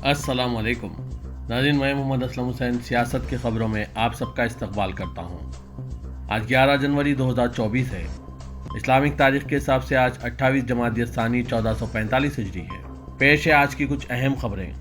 अस्सलाम वालेकुम नाज़रीन, मैं मोहम्मद असलम हुसैन सियासत की खबरों में आप सबका इस्तकबाल करता हूँ। आज 11 जनवरी 2024 है। इस्लामिक तारीख के हिसाब से आज 28 जमादी सानी 1445 हिजरी है। पेश है आज की कुछ अहम खबरें।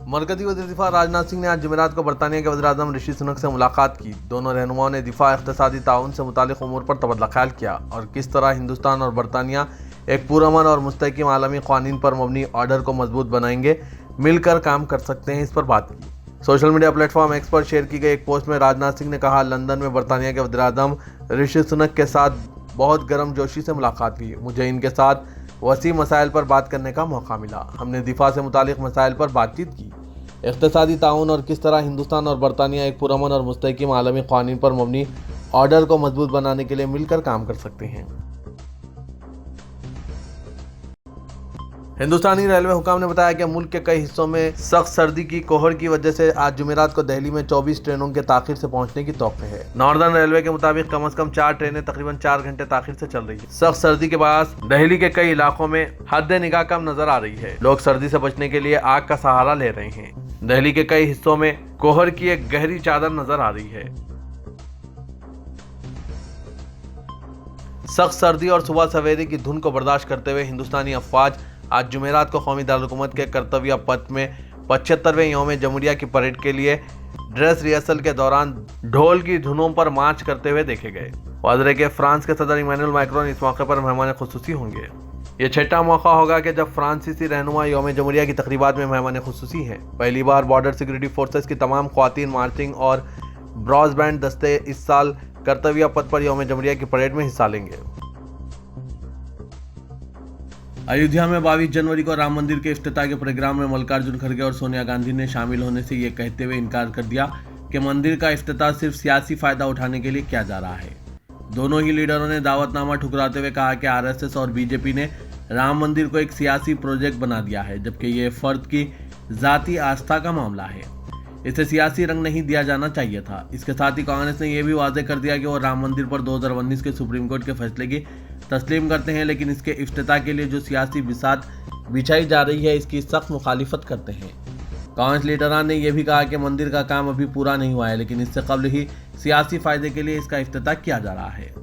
मरकजी वज़ीर दिफा राजनाथ सिंह ने आज जुमेरात को बरतानिया के वज़ीर-ए-आज़म ऋषि सुनक से मुलाकात की। दोनों रहनुमाओं ने दिफा इक़्तिसादी ताउन से मुतालिक उमूर पर तबदला ख्याल किया और किस तरह हिंदुस्तान और बरतानिया एक पुरअमन और मुस्तहकम आलमी क़वानीन पर मबनी ऑर्डर को मजबूत बनाएंगे, मिलकर काम कर सकते हैं, इस पर बात की। सोशल मीडिया प्लेटफॉर्म एक्स पर शेयर की गई एक पोस्ट में राजनाथ सिंह ने कहा, लंदन में बरतानिया के वज़ीर-ए-आज़म ऋषि सुनक के साथ बहुत गर्मजोशी से मुलाकात की। मुझे इनके साथ वसी मसाइल पर बात करने का मौका मिला। हमने दिफा से मुतालिक मसाइल पर बातचीत की, इक़्तिसादी ताउन और किस तरह हिंदुस्तान और बरतानिया एक पुरअमन और मुस्तहकम आलमी क़वानीन पर मबनी ऑर्डर को मजबूत बनाने के लिए मिलकर काम कर सकते हैं। हिंदुस्तानी रेलवे हुकाम ने बताया कि मुल्क के कई हिस्सों में सख्त सर्दी की कोहर की वजह से आज जुमेरात को दिल्ली में 24 ट्रेनों के ताखिर से पहुंचने की तौक़्क़े है। नॉर्दर्न रेलवे के मुताबिक कम से कम 4 ट्रेनें तकरीबन 4 घंटे ताखिर से चल रही है। सख्त सर्दी के बाद दिल्ली के कई इलाकों में हद निगाह कम नजर आ रही है। लोग सर्दी से बचने के लिए आग का सहारा ले रहे हैं। दिल्ली के कई हिस्सों में कोहर की एक गहरी चादर नजर आ रही है। सख्त सर्दी और सुबह सवेरे की धुंध को बर्दाश्त करते हुए हिंदुस्तानी अफवाज आज जुमेरात को कौमी दारुल-हुकूमत के कर्तव्य पथ में 75वें यौम जमहूरिया की परेड के लिए ड्रेस रिहर्सल के दौरान ढोल की धुनों पर मार्च करते हुए देखे गए। वाज़ेह के फ्रांस के सदर इमैनुअल मैक्रोन इस मौके पर मेहमान खुसूसी होंगे। ये छठा मौका होगा कि जब फ्रांसीसी रहनुमा यौम जमहूरिया की तकरीबात में मेहमान खुसूसी हैं। पहली बार बॉर्डर सिक्योरिटी फोर्सेस की तमाम ख्वातीन मार्चिंग और ब्रॉसबैंड दस्ते इस साल कर्तव्य पथ पर यौम जमहूरिया की परेड में हिस्सा लेंगे। अयोध्या में 22 जनवरी को राम मंदिर के इफ्तिताह के प्रोग्राम में मल्लिकार्जुन खड़गे और सोनिया गांधी ने शामिल होने से ये कहते हुए इनकार कर दिया कि मंदिर का इफ्तिताह सिर्फ सियासी फायदा उठाने के लिए किया जा रहा है। दोनों ही लीडरों ने दावतनामा ठुकराते हुए कहा कि आरएसएस और बीजेपी ने राम मंदिर को एक सियासी प्रोजेक्ट बना दिया है, जबकि ये फर्द की जाती आस्था का मामला है। इसे सियासी रंग नहीं दिया जाना चाहिए था। इसके साथ ही कांग्रेस ने यह भी वाज़ेह कर दिया कि वो राम मंदिर पर 2019 के सुप्रीम कोर्ट के फैसले की तस्लीम करते हैं, लेकिन इसके इफ्तिताह के लिए जो सियासी बिसात बिछाई जा रही है इसकी सख्त मुखालिफत करते हैं। कांग्रेस लीडरान ने यह भी कहा कि मंदिर का काम अभी पूरा नहीं हुआ है, लेकिन इससे कबल ही सियासी फायदे के लिए इसका इफ्तिताह किया जा रहा है।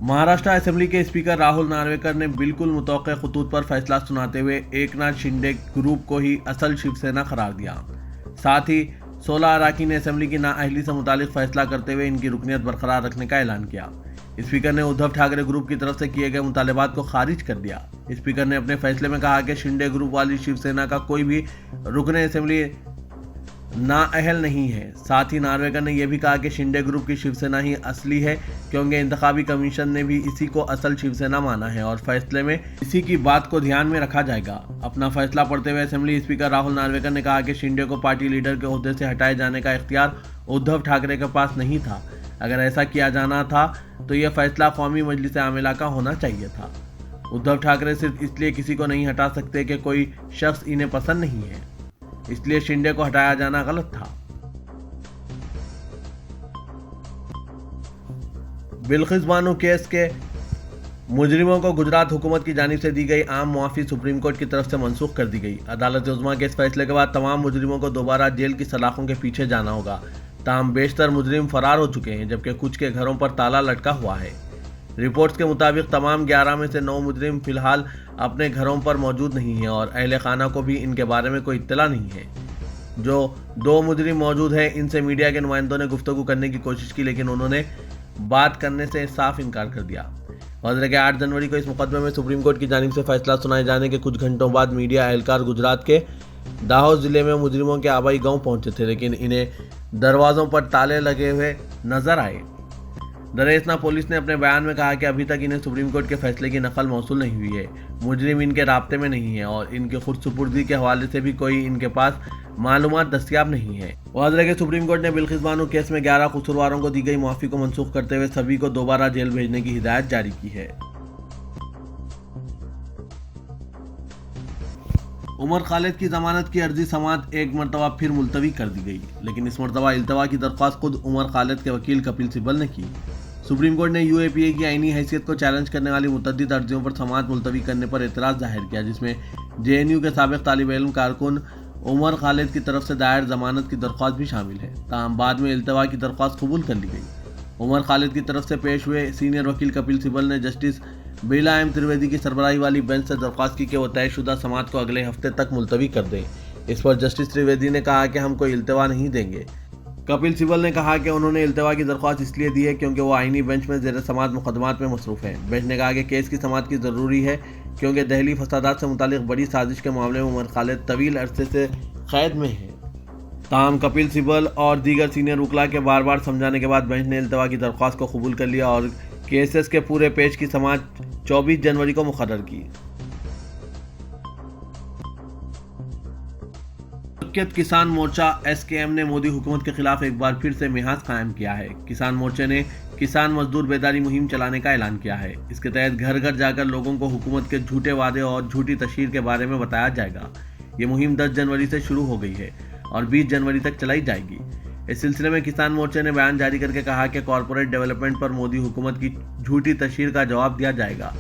महाराष्ट्र असेंबली के स्पीकर राहुल नार्वेकर ने बिल्कुल मुतवक्किअ खतूत पर फैसला सुनाते हुए एकनाथ शिंदे ग्रुप को ही असल शिवसेना करार दिया। साथ ही 16 अराकीन असेंबली की नाअहली से मुतालिक फैसला करते हुए इनकी रुकनीत बरकरार रखने का ऐलान किया। स्पीकर ने उद्धव ठाकरे ग्रुप की तरफ से किए गए मुतालबात को खारिज कर दिया। स्पीकर ने अपने फैसले में कहा कि शिंदे ग्रुप वाली शिवसेना का कोई भी रुकने असेंबली नाअहल नहीं है। साथ ही नार्वेकर ने यह भी कहा कि शिंदे ग्रुप की शिवसेना ही असली है, क्योंकि इंतखाबी कमीशन ने भी इसी को असल शिवसेना माना है और फैसले में इसी की बात को ध्यान में रखा जाएगा। अपना फैसला पढ़ते हुए असेंबली स्पीकर राहुल नार्वेकर ने कहा कि शिंदे को पार्टी लीडर के ओहदे से हटाए जाने का इख्तियार उद्धव ठाकरे के पास नहीं था। अगर ऐसा किया जाना था तो यह फैसला कौमी मजलिस आमिला का होना चाहिए था। उद्धव ठाकरे सिर्फ इसलिए किसी को नहीं हटा सकते कि कोई शख्स इन्हें पसंद नहीं है, इसलिए शिंदे को हटाया जाना गलत था। बिल्किस बानो केस के मुजरिमों को गुजरात हुकूमत की जानिब से दी गई आम मुआफ़ी सुप्रीम कोर्ट की तरफ से मनसूख कर दी गई। अदालत उज़्मा के इस फैसले के बाद तमाम मुजरिमों को दोबारा जेल की सलाखों के पीछे जाना होगा। ताहम बेशतर मुजरिम फरार हो चुके हैं, जबकि कुछ के घरों पर ताला लटका हुआ है। रिपोर्ट्स के मुताबिक तमाम 11 में से 9 मुजरिम फिलहाल अपने घरों पर मौजूद नहीं हैं और अहले खाना को भी इनके बारे में कोई इत्तला नहीं है। जो 2 मुजरिम मौजूद हैं, इनसे मीडिया के नुमाइंदों ने गुफ्तगू करने की कोशिश की, लेकिन उन्होंने बात करने से साफ इनकार कर दिया। वाज़ेह के 8 जनवरी को इस मुकदमे में सुप्रीम कोर्ट की जानिब से फैसला सुनाए जाने के कुछ घंटों बाद मीडिया एहलकार गुजरात के दाहोद जिले में मुजरिमों के आबाई गांव पहुंचे थे, लेकिन इन्हें दरवाज़ों पर ताले लगे हुए नजर आए। दरेसना पुलिस ने अपने बयान में कहा कि अभी तक इन्हें सुप्रीम कोर्ट के फैसले की नकल मौसूल नहीं हुई है। मुजरिम इनके राब्ते में नहीं है और इनके खुद सुपुर्दी के हवाले से भी कोई इनके पास मालूमात दस्तियाब नहीं है। वाज़ेह के सुप्रीम कोर्ट ने बिल्किस बानो केस में 11 कसूरवारों को दी गई मुआफ़ी को मनसूख करते हुए सभी को दोबारा जेल भेजने की हिदायत जारी की है। उमर खालिद की जमानत की अर्जी समाअत एक मरतबा फिर मुलतवी कर दी गई, लेकिन इस मरतबा इल्तवा की दरख्वास्त खुद उमर खालिद के वकील कपिल सिब्बल ने की। सुप्रीम कोर्ट ने यूएपीए की आईनी हैसियत को चैलेंज करने वाली मुतअद्दिद अर्जियों पर समाअत मुलतवी करने पर एतराज़ जाहिर किया, जिसमें जेएनयू के साबिक तालिब इल्म कारकुन उमर खालिद की तरफ से दायर जमानत की दरख्वास्त भी शामिल है। ताहम बाद में इल्तवा की दरख्वास्त कबूल कर ली गई। उमर खालिद की तरफ से पेश हुए सीनियर वकील कपिल सिब्बल ने जस्टिस बिरला एम त्रिवेदी की सरबराही वाली बेंच से दरख्वास्त की कि वो तयशुदा समाअत को अगले हफ्ते तक मुलतवी कर दें। इस पर जस्टिस त्रिवेदी ने कहा कि हम कोई इल्तवा नहीं देंगे। कपिल सिब्बल ने कहा कि उन्होंने इल्तवा की दरख्वास्त इसलिए दी है क्योंकि वो आईनी बेंच में ज़ेर समाअत मुकदमात में मसरूफ़ हैं। बेंच ने कहा कि केस की समाअत की ज़रूरी है क्योंकि दहली फसादात से मुतालिक बड़ी साजिश के मामले में उमर खालिद तवील अरसे से कैद में है। ताहम कपिल सिब्बल और दीगर सीनियर वकला के बार बार समझाने के बाद बेंच ने इल्तवा की दरख्वास्त को कबूल कर लिया और केसेस के पूरे पेज की समाअत 24 जनवरी को मुकर्रर की। किसान मोर्चा एसकेएम ने मोदी हुकूमत के खिलाफ एक बार फिर से मिहाज कायम किया है। किसान मोर्चे ने किसान मजदूर बेदारी मुहिम चलाने का ऐलान किया है। इसके तहत घर घर जाकर लोगों को हुकूमत के झूठे वादे और झूठी तशहीर के बारे में बताया जाएगा। ये मुहिम 10 जनवरी से शुरू हो गई है और 20 जनवरी तक चलाई जाएगी। इस सिलसिले में किसान मोर्चे ने बयान जारी करके कहा कि कॉरपोरेट डेवलपमेंट पर मोदी हुकूमत की झूठी तशहीर का जवाब दिया जाएगा।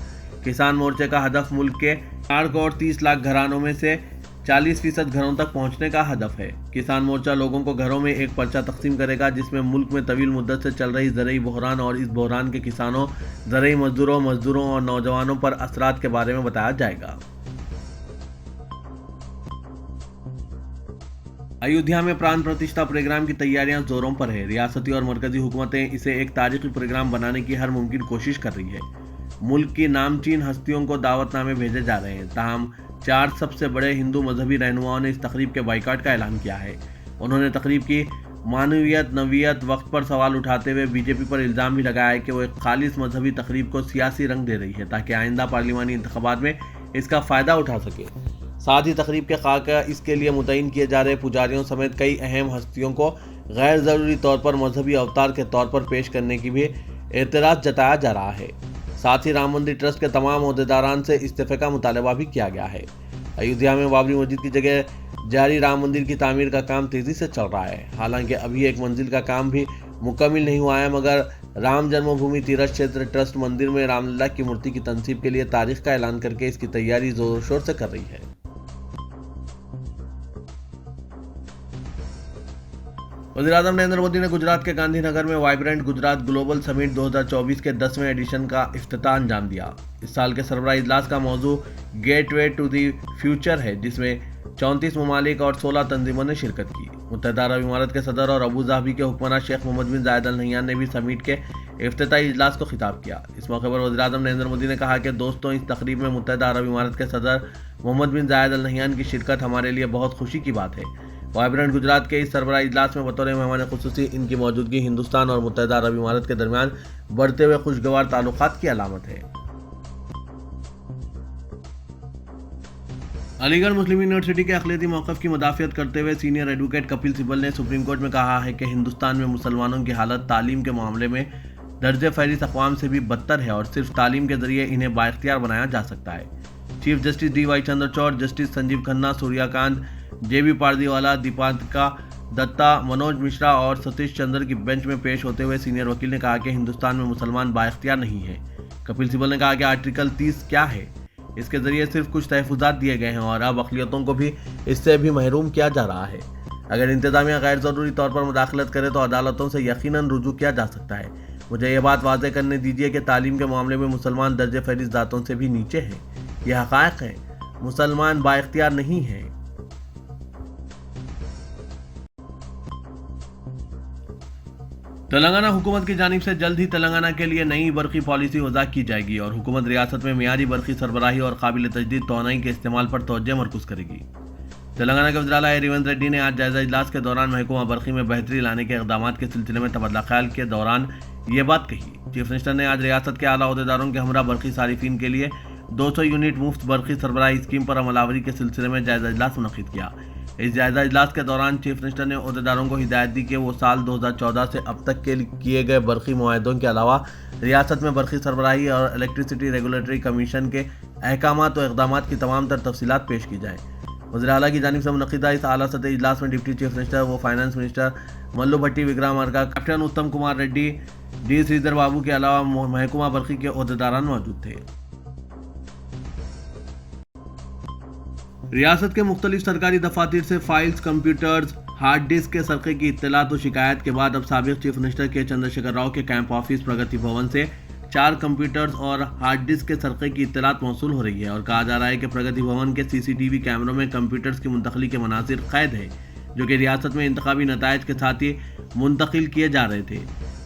किसान मोर्चे का हदफ मुल्क के 4 करोड़ 30 लाख घरानों में से 40% घरों तक पहुंचने का हदफ है। किसान मोर्चा लोगों को घरों में एक पर्चा तकसीम करेगा जिसमें मुल्क में तवील मुद्दत से चल रही ज़रई बहरान और इस बहरान के किसानों, ज़रई मजदूरों और नौजवानों पर असरात के बारे में बताया जाएगा। अयोध्या में प्राण प्रतिष्ठा प्रोग्राम की तैयारियां जोरों पर है। रियासती और मरकजी हुकूमतें इसे एक तारीखी प्रोग्राम बनाने की हर मुमकिन कोशिश कर रही है। मुल्क की नामचीन हस्तियों को दावतनामे भेजे जा रहे हैं। ताहम 4 सबसे बड़े हिंदू मजहबी रहनुमाओं ने इस तकरीब के बाइकाट का ऐलान किया है। उन्होंने तकरीब की मानवियत, नवीयत, वक्त पर सवाल उठाते हुए बीजेपी पर इल्ज़ाम भी लगाया है कि वो एक खालिस मजहबी तकरीब को सियासी रंग दे रही है ताकि आइंदा पार्लिमानी इंतखाबात में इसका फ़ायदा उठा सके। साथ ही तकरीब के खाका इसके लिए मुतय्यन किए जा रहे पुजारियों समेत कई अहम हस्तियों को गैर ज़रूरी तौर पर मजहबी अवतार के तौर पर पेश करने की भी एतराज़ जताया जा रहा है। साथ ही राम मंदिर ट्रस्ट के तमाम ओहदेदारान से इस्तीफे का मुतालबा भी किया गया है। अयोध्या में बाबरी मस्जिद की जगह जारी राम मंदिर की तामीर का काम तेज़ी से चल रहा है। हालांकि अभी एक मंजिल का काम भी मुकम्मल नहीं हुआ है, मगर राम जन्मभूमि तीर्थ क्षेत्र ट्रस्ट मंदिर में रामलला की मूर्ति की तनसीब के लिए तारीख का ऐलान करके इसकी तैयारी जोर शोर से कर रही है। वज़ीर-ए-आज़म नरेंद्र मोदी ने गुजरात के गांधीनगर में वाइब्रेंट गुजरात ग्लोबल समिट 2024 के 10वें एडिशन का इफ्तिताह अंजाम दिया। इस साल के सरबराही इजलास का मौजू गेटवे टू दी फ्यूचर है, जिसमें 34 ममालिक और 16 तंजीमों ने शिरकत की। मुत्तहिदा अरब इमारात के सदर और अबू धाबी के हुक्मरान शेख मोहम्मद बिन जायद अल नहयान ने भी समिट के इफ्तिताही इजलास को खिताब किया। इस मौके पर वज़ीर-ए-आज़म नरेंद्र मोदी ने कहा कि दोस्तों, इस तकरीब में मुत्तहिदा अरब इमारात के सदर मोहम्मद बिन जायद अल नहयान की शिरकत हमारे लिए बहुत खुशी की बात है। वाइब्रेंट गुजरात के इस सरबराही इजलास में बतौर मेहमान खुसूसी इनकी मौजूदगी हिंदुस्तान और मुत्तहिदा अरब इमारात के दरमियान बढ़ते हुए खुशगवार ताल्लुकात की अलामत है। अलीगढ़ मुस्लिम यूनिवर्सिटी के अक़लियती मौक़िफ़ की मुदाफ़ियत करते हुए सीनियर एडवोकेट कपिल सिब्बल ने सुप्रीम कोर्ट में कहा है कि हिंदुस्तान में मुसलमानों की हालत तालीम के मामले में दर्जे फहरिस्त अक़वाम से भी बदतर है और सिर्फ तालीम के ज़रिए इन्हें बाइख्तियार बनाया जा सकता है। Chief justice D Y. Chandrachud, justice Sanjiv Khanna, Suryakant, J B. Pardiwala, Dipankar Datta, Manoj Mishra और सतीश चंद्र की बेंच में पेश होते हुए सीनियर वकील ने कहा कि हिंदुस्तान में मुसलमान बाइख्तियार नहीं है। कपिल सिब्बल ने कहा कि आर्टिकल 30 क्या है, इसके जरिए सिर्फ कुछ तहफ़्फ़ुज़ात दिए गए हैं और अब अक़लियतों को भी इससे भी महरूम किया जा रहा है। अगर इंतज़ामिया गैर ज़रूरी तौर पर मुदाखलत करे तो अदालतों से यकीनन रुजू किया जा सकता है। मुझे ये बात वाज़ेह करने दीजिए कि तालीम के मामले में मुसलमान दर्जे फहरिस्त ज़ातों से भी नीचे हैं। यह हक़ाइक़ है, मुसलमान बाइख्तियार नहीं हैं। तेलंगाना हुकूमत की जानिब से जल्द ही तेलंगाना के लिए नई बरक़ी पॉलिसी वज़ा की जाएगी और हुकूमत रियासत में मियारी बरक़ी सरबराही और काबिल तजदीद तोनाई के इस्तेमाल पर तवज्जो मरकूज़ करेगी। तेलंगाना के वज़ीर-ए-आला रेवंत रेड्डी ने आज जायज़ा इजलास के दौरान महकमा बरक़ी में बेहतरी लाने के इक़दामात के सिलसिले में तबादला ख्याल के दौरान ये बात कही। चीफ मिनिस्टर ने आज रियासत के आला ओहदेदारों के हमरा बरक़ी सारिफिन के लिए 200 यूनिट मुफ्त बरक़ी सरबराही स्कीम पर अमलावरी के सिलसिले में जायज़ा इजलास मुनक़िद किया। इस जायज़ा इजलास के दौरान चीफ मिनिस्टर ने ओहदेदारों को हिदायत दी कि वो साल 2014 से अब तक के किए गए बरक़ी मुआहदों के अलावा रियासत में बरक़ी सरबराही और इलेक्ट्रिसिटी रेगुलेटरी कमीशन के अहकामात और इक़दामात की तमाम तर तफसीलात पेश की जाएँ। वज़ीर-ए-आला की जानिब से मुनक़िदा इस आला सतह इजलास में डिप्टी चीफ मिनिस्टर व फाइनेंस मिनिस्टर मल्लू भट्टी विक्रमार्का, कैप्टन उत्तम कुमार रेड्डी, डी श्रीधर बाबू के अलावा महकमा बरकी के ओहदेदारान मौजूद थे। रियासत के मुख्तलिफ सरकारी दफातर से फाइल्स, कंप्यूटर्स, हार्ड डिस्क के सरके की इत्तलात और शिकायत के बाद अब साबिक चीफ मिनिस्टर के चंद्रशेखर राव के कैंप ऑफिस प्रगति भवन से 4 कंप्यूटर्स और हार्ड डिस्क के सरके की इत्तलात मौसूल हो रही है और कहा जा रहा है कि प्रगति भवन के सीसीटीवी कैमरों में कंप्यूटर्स की मुंतकली के मनासिर कैद है, जो कि रियासत में इंतखाबी नताइज के साथ ही मुंतकिल किए जा रहे थे।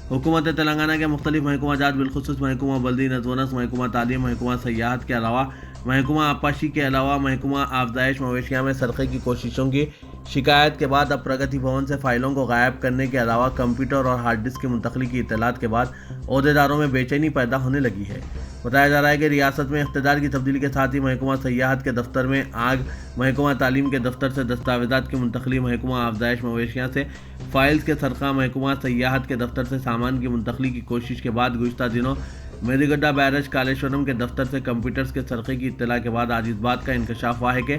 हुकूमत तेलंगाना के मुख्तलिफ महकमा जात बिलखुसूस महकमा बल्दी नज़वनस, महकमा तालीम, महकमा सयाहत के अलावा महकमा आपाशी के अलावा महकमा आफजाइश मवेशियाँ में सरके की कोशिशों की शिकायत के बाद अब प्रगति भवन से फाइलों को गायब करने के अलावा कंप्यूटर और हार्ड डिस्क की मुंतकली की इत्तलात के बाद ओहदेदारों में बेचैनी पैदा होने लगी है। बताया जा रहा है कि रियासत में इख्तिदार की तब्दीली के साथ ही महकमा सयाहत के दफ्तर में आग, महकमा तालीम के दफ्तर से दस्तावेजात की मुंतकली, महकमा आफजाइश मवेशियाँ से फाइल्स के सरका, महकमा सयाहत के दफ्तर से सामान की मुंतकली की कोशिश के बाद गुज़िश्ता दिनों मेदिगड्डा बैरज कालेश्वरम के दफ्तर से कंप्यूटर्स के सरके की इत्तला के बाद आज इस बात का इंकशाफ हुआ है कि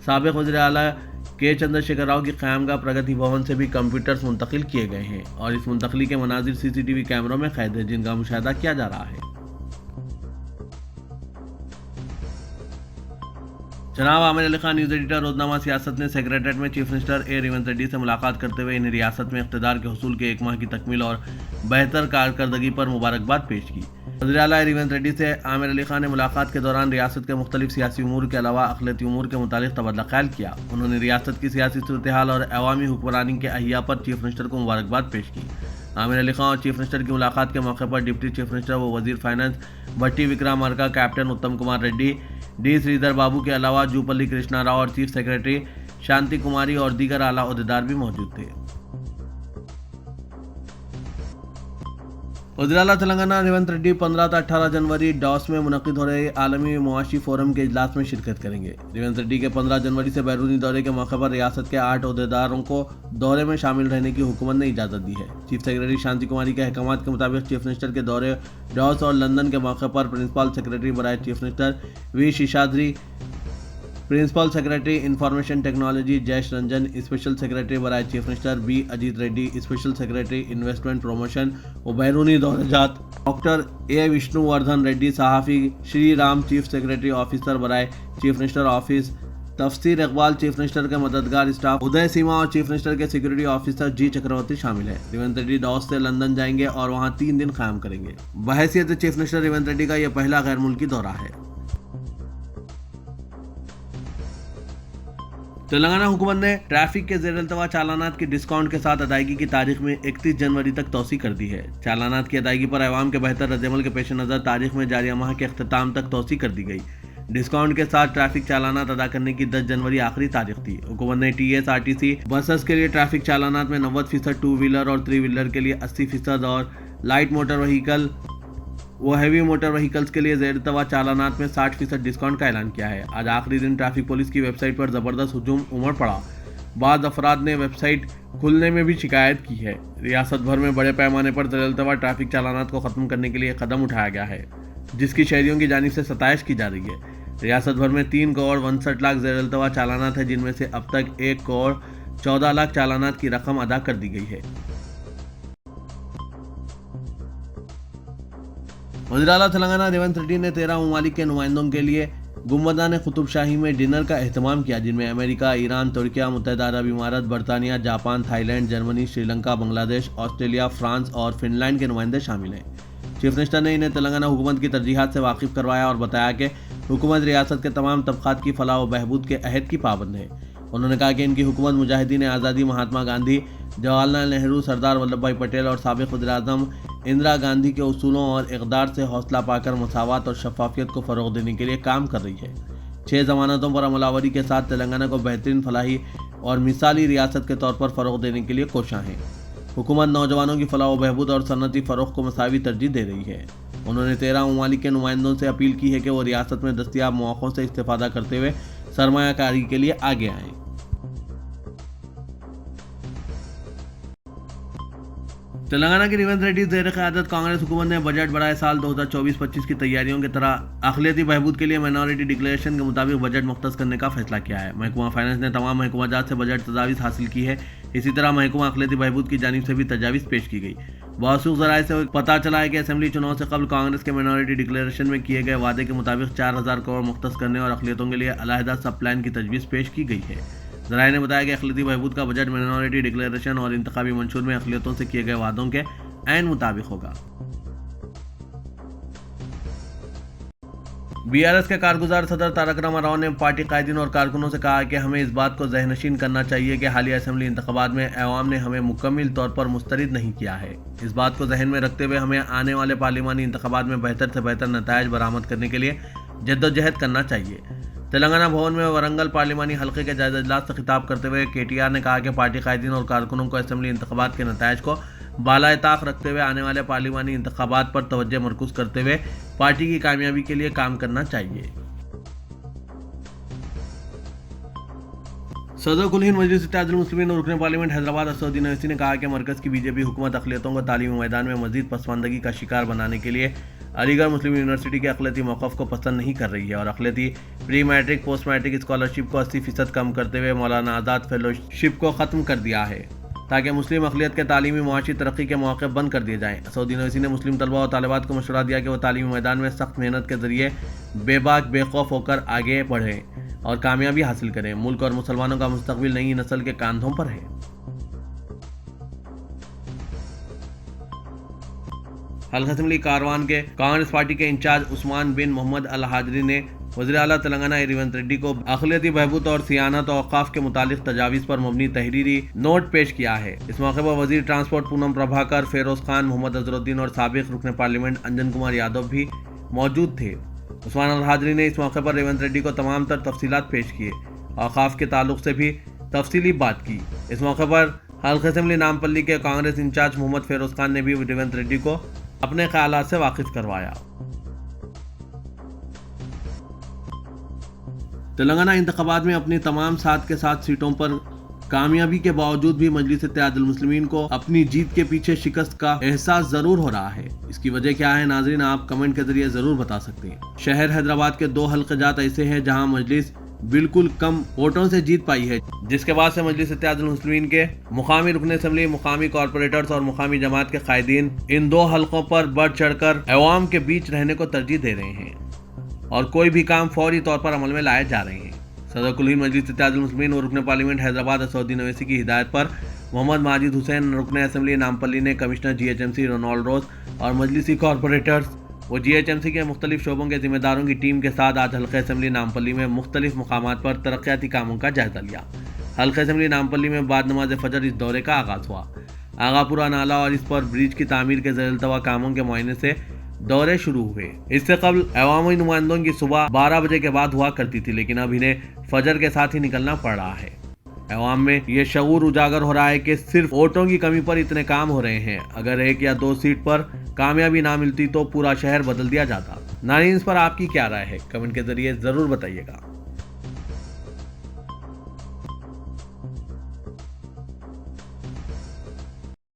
साबिक वज़ीर आला के चंद्रशेखर राव की क़यामगाह प्रगति भवन से भी कंप्यूटर्स मुंतकिल किए गए हैं और इस मुंतकली के मनाजिर सीसीटीवी कैमरों में कैद है, जिनका मुशाहिदा किया जा रहा है। जनाब आमिर अली खान, न्यूज़ एडिटर, रोजनामा सियासत ने सेक्रेटरीट में चीफ मिनिस्टर ए रेवंत रेड्डी से मुलाकात करते हुए इन्हें रियासत में इख्तिदार के हुसूल के 1 माह की तकमील और बेहतर कारकर्दगी पर मुबारकबाद पेश की। वज़ीर आला रेवंत रेड्डी से आमिर अली खान ने मुलाकात के दौरान रियासत के मुख्तलिफ सियासी उमूर के अलावा अखिलती उमूर के मुतालिक तबादला ख्याल किया। उन्होंने रियासत की सियासी सूरत-ए-हाल और अवामी हुक्मरानी के अहिया पर चीफ मिनिस्टर को मुबारकबाद पेश की। आमिर अली खान और चीफ मिनिस्टर की मुलाकात के मौके पर डिप्टी चीफ मिनिस्टर व वजीर फाइनेंस भट्टी विक्रमार्का, कैप्टन उत्तम कुमार रेड्डी, डी श्रीधर बाबू के अलावा जूपल्ली कृष्णा राव और चीफ सेक्रेटरी शांति कुमारी और दीगर आला ओहदेदार भी मौजूद थे। वज़ीर आला तेलंगाना रेवंत रेड्डी 15 से 18 जनवरी डॉस में मुनक़िद हो रहे आलमी मुआशी फोरम के इजलास में शिरकत करेंगे। रेवंत रेड्डी के 15 जनवरी से बैरूनी दौरे के मौके पर रियासत के 8 ओहदेदारों को दौरे में शामिल रहने की हुकूमत ने इजाज़त दी है। चीफ सेक्रेटरी शांति कुमारी के अहकामात के मुताबिक चीफ मिनिस्टर के दौरे डॉस और लंदन के मौके पर प्रिंसिपल सेक्रेटरी बराए chief minister V Seshadri, principal secretary information technology Jayesh Ranjan, special secretary बराए chief minister B Ajit Reddy, special secretary investment promotion व बैरूनी दौरेजात डॉक्टर ए विष्णुवर्धन रेड्डी, सहाफ़ी Sri Ram, chief secretary officer बराए chief minister office Tafseer Iqbal, chief minister के मददगार स्टाफ उदय सीमा और चीफ मिनिस्टर के सिक्योरिटी ऑफिसर जी चक्रवर्ती शामिल है। रेवंत रेड्डी डॉस से लंदन जाएंगे और वहां 3 दिन क़याम करेंगे। बहैसियत चीफ मिनिस्टर रेवंत रेड्डी का यह पहला गैर मुल्की दौरा है। तेलंगाना हुकूमत ने ट्रैफिक के ज़ेर-ए-इल्तवा चालानात की डिस्काउंट के साथ अदायगी की तारीख में 31 जनवरी तक तौसी कर दी है। चालानात की अदायगी पर अवाम के बेहतर रद्द-ए-अमल के पेश नज़र तारीख में जारी माह के अख्तिताम तक तौसी कर दी गई। डिस्काउंट के साथ ट्रैफिक चालानात अदा करने की 10 जनवरी आखिरी तारीख थी। हुकूमत ने TSRTC बसेस के लिए ट्रैफिक चालानात में 90% 2 व्हीलर और 3 व्हीलर के लिए 80% और लाइट मोटर व्हीकल वो हैवी मोटर व्हीकल्स के लिए ज़ेर-ए-इल्तवा चालानात में 60% डिस्काउंट का ऐलान किया है। आज आखिरी दिन ट्रैफिक पुलिस की वेबसाइट पर ज़बरदस्त हुजूम उमड़ पड़ा। बाद अफराद ने वेबसाइट खुलने में भी शिकायत की है। रियासत भर में बड़े पैमाने पर ज़ेर-ए-इल्तवा ट्रैफिक चालानात को ख़त्म करने के लिए कदम उठाया गया है, जिसकी शहरियों की जानिब से सताइश की जा रही है। रियासत भर में 3 करोड़ 62 लाख ज़ेर-ए-इल्तवा चालानात है, जिनमें से अब तक 1 करोड़ 14 लाख चालानात की रकम अदा कर दी गई है। वज़ीर आला तेलंगाना रेवंत रेड्डी ने 13 ममालिक के नुमाइंदों के लिए गुंबदान कुतुब शाही में डिनर का एहतमाम किया, जिनमें अमेरिका, ईरान, तुर्की, मुत्तहिदा अरब इमारात, बरतानिया, Japan, Thailand, Germany, Sri Lanka, Bangladesh, Australia, France और फिनलैंड के नुमाइंदे शामिल हैं। चीफ मिनिस्टर ने इन्हें तेलंगाना हुकूमत की तरजीहात से वाकिफ करवाया और बताया कि हुकूमत रियासत के तमाम तबक़ात की फलाह व बहबूद के अहद की पाबंद है। उन्होंने कहा कि इनकी हुकूमत मुजाहिदीन आज़ादी महात्मा गांधी, जवाहरलाल नेहरू, सरदार वल्लभ भाई पटेल और साबिक़ वज़ीर-ए-आज़म इंदिरा गांधी के उसूलों और इक़दार से हौसला पाकर मसावत और शफ़ाफ़ियत को फ़रोग़ देने के लिए काम कर रही है। 6 ज़मानतों पर अमलावरी के साथ तेलंगाना को बेहतरीन फलाही और मिसाली रियासत के तौर पर फ़रोग़ देने के लिए कोशां है। हुकूमत नौजवानों की फलाह व बहबूद और सनती फ़रोग़ को मसावी तरजीह दे रही है। उन्होंने 13 ममालिक के नुमाइंदों से अपील की है कि वो रियासत में दस्तियाब मौक़ों से इस्तेफ़ादा करते हुए सरमायाकारी के लिए आगे आएँ। तेलंगाना के रेवंत रेड्डी ज़ेर क़यादत कांग्रेस हुकूमत ने बजट बराए साल 2024-25 की तैयारियों की तरह अक़लियती बहबूद के लिए माइनॉरिटी डिक्लेरेशन के मुताबिक बजट मुख्तस करने का फैसला किया है। महकमा फाइनेंस ने तमाम महकमाजात से बजट तजावीज़ हासिल की है। इसी तरह महकमा अक़लियती बहबूद की जानिब से भी तजावीज़ पेश की गई। موثوق ذرائع سے پتہ چلا ہے کہ اسمبلی چناؤ سے قبل کانگریس کے مائنورٹی ڈکلیریشن میں کیے گئے وعدے کے مطابق 4000 کروڑ مختص کرنے اور اقلیتوں کے لیے علیحدہ سب پلان کی تجویز پیش کی گئی ہے۔ ذرائع نے بتایا کہ اقلیتی بہبود کا بجٹ مائنورٹی ڈکلیریشن اور انتخابی منشور میں اقلیتوں سے کیے گئے وعدوں کے عین مطابق ہوگا۔ بی آر ایس کے کارگزار صدر تارک راما راؤ نے پارٹی قائدین اور کارکنوں سے کہا کہ ہمیں اس بات کو ذہن نشین کرنا چاہیے کہ حالیہ اسمبلی انتخابات میں عوام نے ہمیں مکمل طور پر مسترد نہیں کیا ہے۔ اس بات کو ذہن میں رکھتے ہوئے ہمیں آنے والے پارلیمانی انتخابات میں بہتر سے بہتر نتائج برآمد کرنے کے لیے جدوجہد کرنا چاہیے۔ تلنگانہ بھون میں ورنگل پارلیمانی حلقے کے جائزہ اجلاس سے خطاب کرتے ہوئے کے ٹی آر نے کہا کہ پارٹی قائدین اور کارکنوں کو اسمبلی انتخابات کے نتائج کو بالائے طاق رکھتے ہوئے آنے والے پارلیمانی انتخابات پر توجہ مرکوز کرتے ہوئے پارٹی کی کامیابی کے لیے کام کرنا چاہیے۔ صدر کل ہند مجلس اتحاد المسلمین اور رکن پارلیمنٹ حیدرآباد اسدالدین اویسی نے کہا کہ مرکز کی بی جے پی حکومت اقلیتوں کو تعلیمی میدان میں مزید پسماندگی کا شکار بنانے کے لیے علی گڑھ مسلم یونیورسٹی کے اقلیتی موقف کو پسند نہیں کر رہی ہے اور اقلیتی پری میٹرک پوسٹ میٹرک اسکالرشپ کو 80% کم کرتے ہوئے مولانا آزاد فیلوشپ کو ختم کر دیا ہے تاکہ مسلم اقلیت کے تعلیمی معاشی ترقی کے مواقع بند کر دیے جائیں۔ اسدالدین اویسی نے مسلم طلباء اور طالبات کو مشورہ دیا کہ وہ تعلیمی میدان میں سخت محنت کے ذریعے بے باک بے خوف ہو کر آگے بڑھیں اور کامیابی حاصل کریں۔ ملک اور مسلمانوں کا مستقبل نئی نسل کے کاندھوں پر ہے۔ حلقہ اسمبلی کاروان کے کانگریس پارٹی کے انچارج عثمان بن محمد الحاجری نے وزیر اعلیٰ تلنگانہ ریونت ریڈی کو اقلیتی بہبود اور سیانت و اوقاف کے متعلق تجاویز پر مبنی تحریری نوٹ پیش کیا ہے۔ اس موقع پر وزیر ٹرانسپورٹ پونم پربھاکر، فیروز خان، محمد اظہرالدین اور سابق رکن پارلیمنٹ انجن کمار یادو بھی موجود تھے۔ عثمان الحاجری نے اس موقع پر ریونت ریڈی کو تمام تر تفصیلات پیش کیے۔ اوقاف کے تعلق سے بھی تفصیلی بات کی۔ اس موقع پر حلقہ اسمبلی نامپلی کے کانگریس انچارج محمد فیروز خان نے بھی ریونت ریڈی کو اپنے خیالات سے واقف کروایا۔ تلنگانہ انتخابات میں اپنی تمام 7 کے 7 سیٹوں پر کامیابی کے باوجود بھی مجلس اتحاد المسلمین کو اپنی جیت کے پیچھے شکست کا احساس ضرور ہو رہا ہے۔ اس کی وجہ کیا ہے ناظرین، آپ کمنٹ کے ذریعے ضرور بتا سکتے ہیں۔ شہر حیدرآباد کے 2 حلقے جات ایسے ہیں جہاں مجلس بالکل کم ووٹوں سے جیت پائی ہے، جس کے بعد سے مجلس اتحاد المسلمین کے مقامی رکن اسمبلی، مقامی کارپوریٹرز اور مقامی جماعت کے قائدین ان 2 حلقوں پر بڑھ چڑھ کر عوام کے بیچ رہنے کو ترجیح دے رہے ہیں اور کوئی بھی کام فوری طور پر عمل میں لائے جا رہے ہیں۔ صدر کل ہند مجلس اتحاد المسلمین اور رکن پارلیمنٹ حیدرآباد اسدالدین اویسی کی ہدایت پر محمد ماجد حسین رکن اسمبلی نامپلی نے commissioner G H M C Ronald Ross اور مجلسی کارپوریٹرز و جی ایچ ایم سی کے مختلف شعبوں کے ذمہ داروں کی ٹیم کے ساتھ آج حلقہ اسمبلی نامپلی میں مختلف مقامات پر ترقیاتی کاموں کا جائزہ لیا۔ حلقہ اسمبلی نامپلی میں بعد نماز فجر اس دورے کا آغاز ہوا۔ آغاپورہ نالہ اور اس پر برج کی تعمیر کے زیر التوا کاموں کے معائنے سے دورے شروع ہوئے۔ اس سے قبل عوامی نمائندوں کی صبح 12 بجے کے بعد ہوا کرتی تھی، لیکن اب انہیں فجر کے ساتھ ہی نکلنا پڑ رہا ہے۔ عوام میں یہ شعور اجاگر ہو رہا ہے کہ صرف ووٹوں کی کمی پر اتنے کام ہو رہے ہیں۔ اگر 1 یا 2 سیٹ پر کامیابی نہ ملتی تو پورا شہر بدل دیا جاتا۔ ناظرین، اس پر آپ کی کیا رائے ہے؟ کمنٹ کے ذریعے ضرور بتائیے گا۔